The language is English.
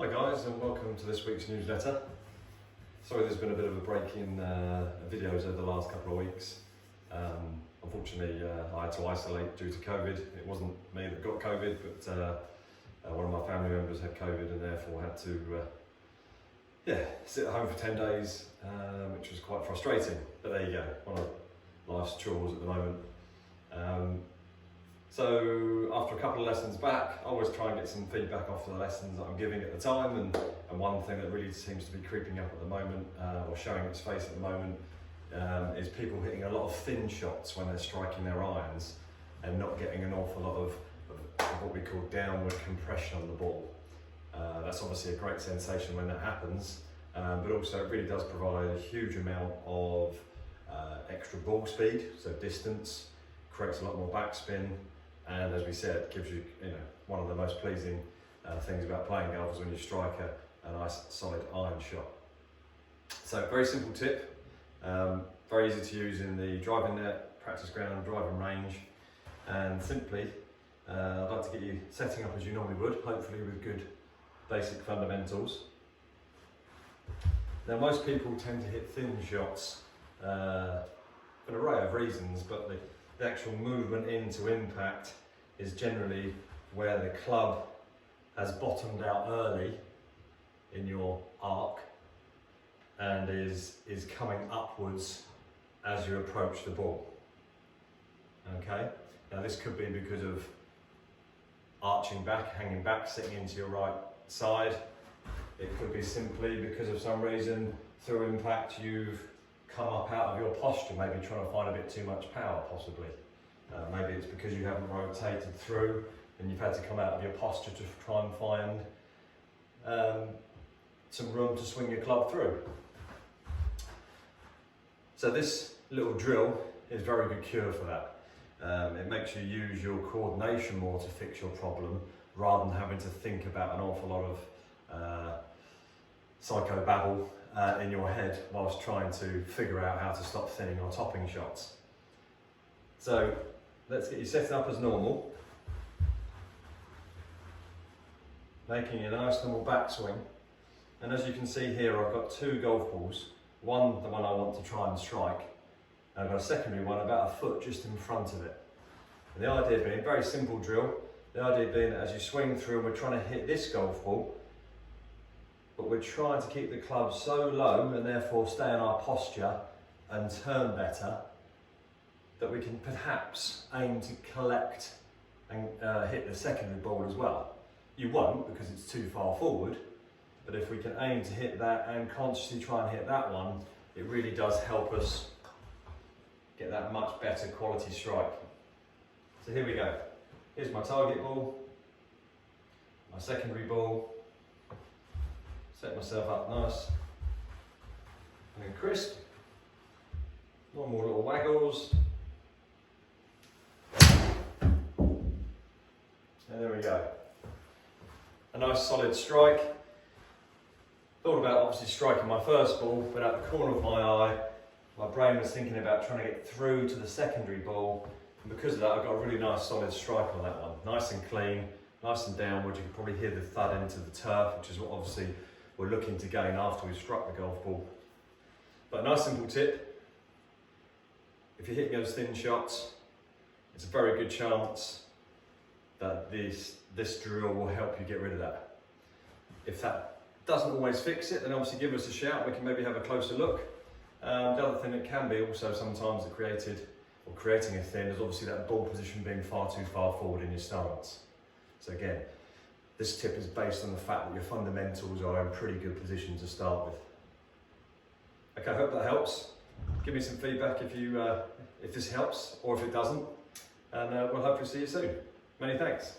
Hello guys, and welcome to this week's newsletter. Sorry there's been a bit of a break in videos over the last couple of weeks. Unfortunately I had to isolate due to COVID. It wasn't me that got COVID, but one of my family members had COVID and therefore had to sit at home for 10 days, which was quite frustrating. But there you go, one of life's chores at the moment. So after a couple of lessons back, I always try and get some feedback off the lessons that I'm giving at the time, and one thing that really seems to be creeping up at the moment, or showing its face at the moment, is people hitting a lot of thin shots when they're striking their irons and not getting an awful lot of what we call downward compression on the ball. That's obviously a great sensation when that happens, but also it really does provide a huge amount of extra ball speed, so distance, creates a lot more backspin. And as we said, gives you, one of the most pleasing things about playing golf is when you strike a nice solid iron shot. So very simple tip, very easy to use in the driving net, practice ground, driving range, and simply I'd like to get you setting up as you normally would, hopefully with good basic fundamentals. Now most people tend to hit thin shots for an array of reasons, but the actual movement into impact is generally where the club has bottomed out early in your arc and is coming upwards as you approach the ball. Okay, now this could be because of arching back, hanging back, sitting into your right side. It could be simply because of some reason through impact you've come up out of your posture, maybe trying to find a bit too much power, possibly. Maybe it's because you haven't rotated through and you've had to come out of your posture to try and find some room to swing your club through. So this little drill is a very good cure for that. It makes you use your coordination more to fix your problem rather than having to think about an awful lot of psychobabble in your head whilst trying to figure out how to stop thinning or topping shots. So let's get you set up as normal, making a nice normal backswing. And as you can see here, I've got two golf balls. One, the one I want to try and strike, and I've got a secondary one about a foot just in front of it. And the idea being, very simple drill, the idea being that as you swing through, we're trying to hit this golf ball, but we're trying to keep the club so low and therefore stay in our posture and turn better, that we can perhaps aim to collect and hit the secondary ball as well. You won't because it's too far forward, but if we can aim to hit that and consciously try and hit that one, it really does help us get that much better quality strike. So here we go. Here's my target ball, my secondary ball. Set myself up nice and crisp. One more little waggles. And there we go. A nice solid strike. Thought about obviously striking my first ball, but at the corner of my eye, my brain was thinking about trying to get through to the secondary ball. And because of that, I got a really nice solid strike on that one. Nice and clean, nice and downward. You can probably hear the thud into the turf, which is what obviously we're looking to gain after we've struck the golf ball. But a nice simple tip. If you're hitting those thin shots, it's a very good chance that this drill will help you get rid of that. If that doesn't always fix it, then obviously give us a shout. We can maybe have a closer look. The other thing that can be also sometimes creating a thin is obviously that ball position being far too far forward in your stance. So again, this tip is based on the fact that your fundamentals are in pretty good position to start with. Okay, I hope that helps. Give me some feedback if this helps or if it doesn't, and we'll hopefully see you soon. Many thanks.